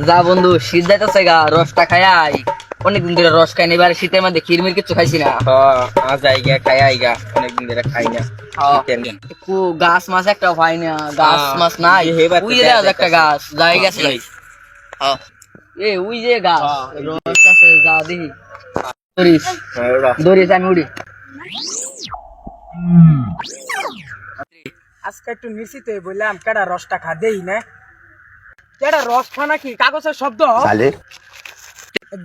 যা বন্ধু শীত যাইতেছে গা, রসটা খাই আই। অনেকদিন ধরে রস খাই না, এবার শীতের মধ্যে ক্ষীরমির কিছু খাইছি না। আইগা খাই আইগা অনেকদিন ধরে খাই না। গাছ মাছ একটা হয় না, গাছ মাছ নাই। ওই যে একটা গাছ যাই গেছে। ওই যে গাছ রস আছে, যা দেখি ধরিস ধরিস, আমি উড়ি। আজকে একটু নিশ্চিত বললাম কেডা রসটা খা দেই না, কেডা রস খা নাকি কাগজের শব্দ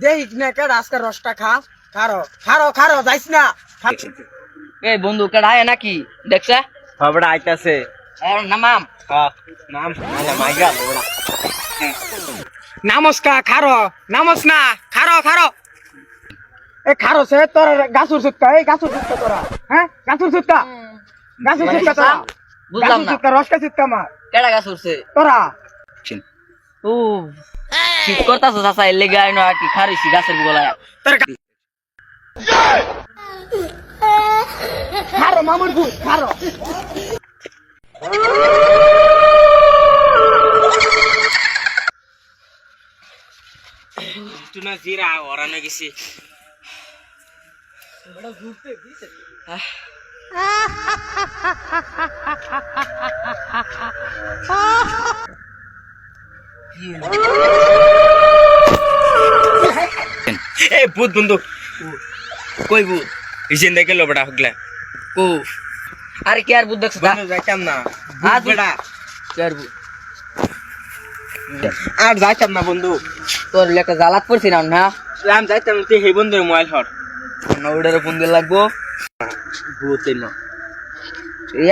দেই না, কেডা আজকে রসটা খা। খারো খারো খারো যাইস না। এই বন্ধু কেডা আয় নাকি দেখছে? বড়া আইতাছে। নামাম নাম মাইগা বড়া। নমস্কার খারো নামস না, খারো খারো এ খারো সে তোর গাছুর সুটকা, এই গাছুর সুটকা তোরা, হ্যাঁ গাছুর সুটকা, গাছুর সুটকা তোরা, বুঝলাম না। সুটকা রস কা সুটকা মার কেডা গাছ উঠছে তোরা। ও শীত করতাছ চাচা, এর লেগে আইনো আর কি খারিছি গাছের গোলায়। খারো মামুর ভূত খারো। তুই না জিরা ওরানো গেছি। এ ভূত বন্ধু কই ভূত? ইসেন দেখে লো বড়া হগলা। ও আরে কে আর ভূত দেখছ? বন্ধু যাইতাম না আজ বড়া, কে আর ভূত? আর যাইতাম না বন্ধু। তোর একটা জ্বালাত পড়ছি না না, রাম যাইতাম না, তুই হে বন্ধুর মোবাইল হর না ওটার ফোন দিয়ে লাগবো। ভূত এলো।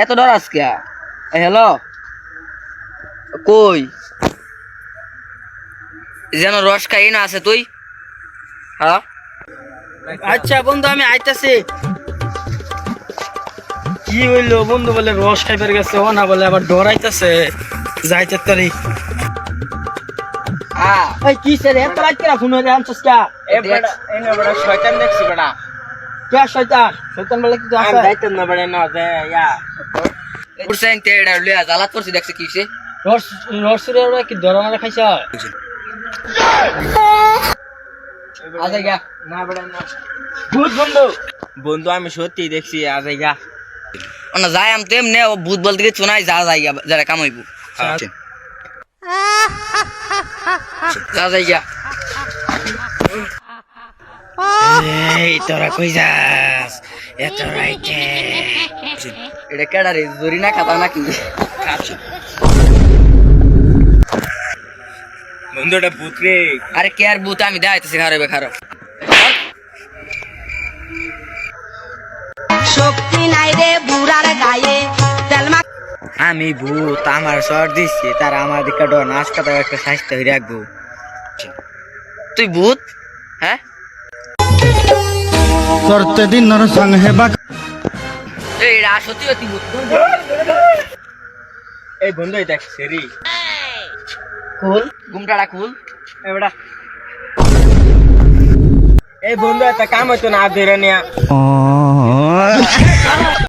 এত ডর আজকে? হ্যালো কই যেন রস খাই না আছে তুই? হ্যাঁ আচ্ছা বন্ধু আমি আইতাছি। কি হইলো বন্ধু? বলে রস খাইবার গেছে, ও না বলে আবার ডরাইতাছে যাইতে তারি। এই কি সে রে এত রাত করে ফোন হইরে আনছস কা? এ বড়া এনে বড়া শয়তান দেখছি বড়া। কে শয়তান? শয়তান বলে কি আমি আছে? যাইতাম না বড়া না দে ইয়া। পুরসাইন তেড়া লইয়া জ্বালাত পড়ছি দেখছে কি সে? রস রসরে ওরা কি ডরা মারা খাইছা? আজ গা না বড়া না ভূত বন্ধু। বন্ধু আমি সত্যি দেখছি আজ আইগা। না যাই আম তেমনে ও ভূত বলতে গিয়ে চুনাই যা যাইগা যারা কামাইবো। যা যাইগা। এই তোরা কই যাস এত রাইতে? এটা কেডা রে? জরি না খাতা নাকি? বন্ধু এটা ভূত রে। আরে কে আর ভূত? আমি দেখাইতেছি খারো বেখারো। শক্তি নাই রে বুড়ার গায়ে তেলমা। আমি ভূত, আমার সর দিচ্ছি তার আমার দিকে ডর নাচ কথা একটা স্বাস্থ্য হয়ে রাখবো। তুই ভূত? হ্যাঁ করতে দিন সঙ্গে হেবা এই রা সত্যি সত্যি ভূত? এই বন্ধু দেখ সেরি কুল ঘুমটাড়া কুল। এ বড়া এই বন্ধু একটা কাম হইতো না ধরে নিয়া।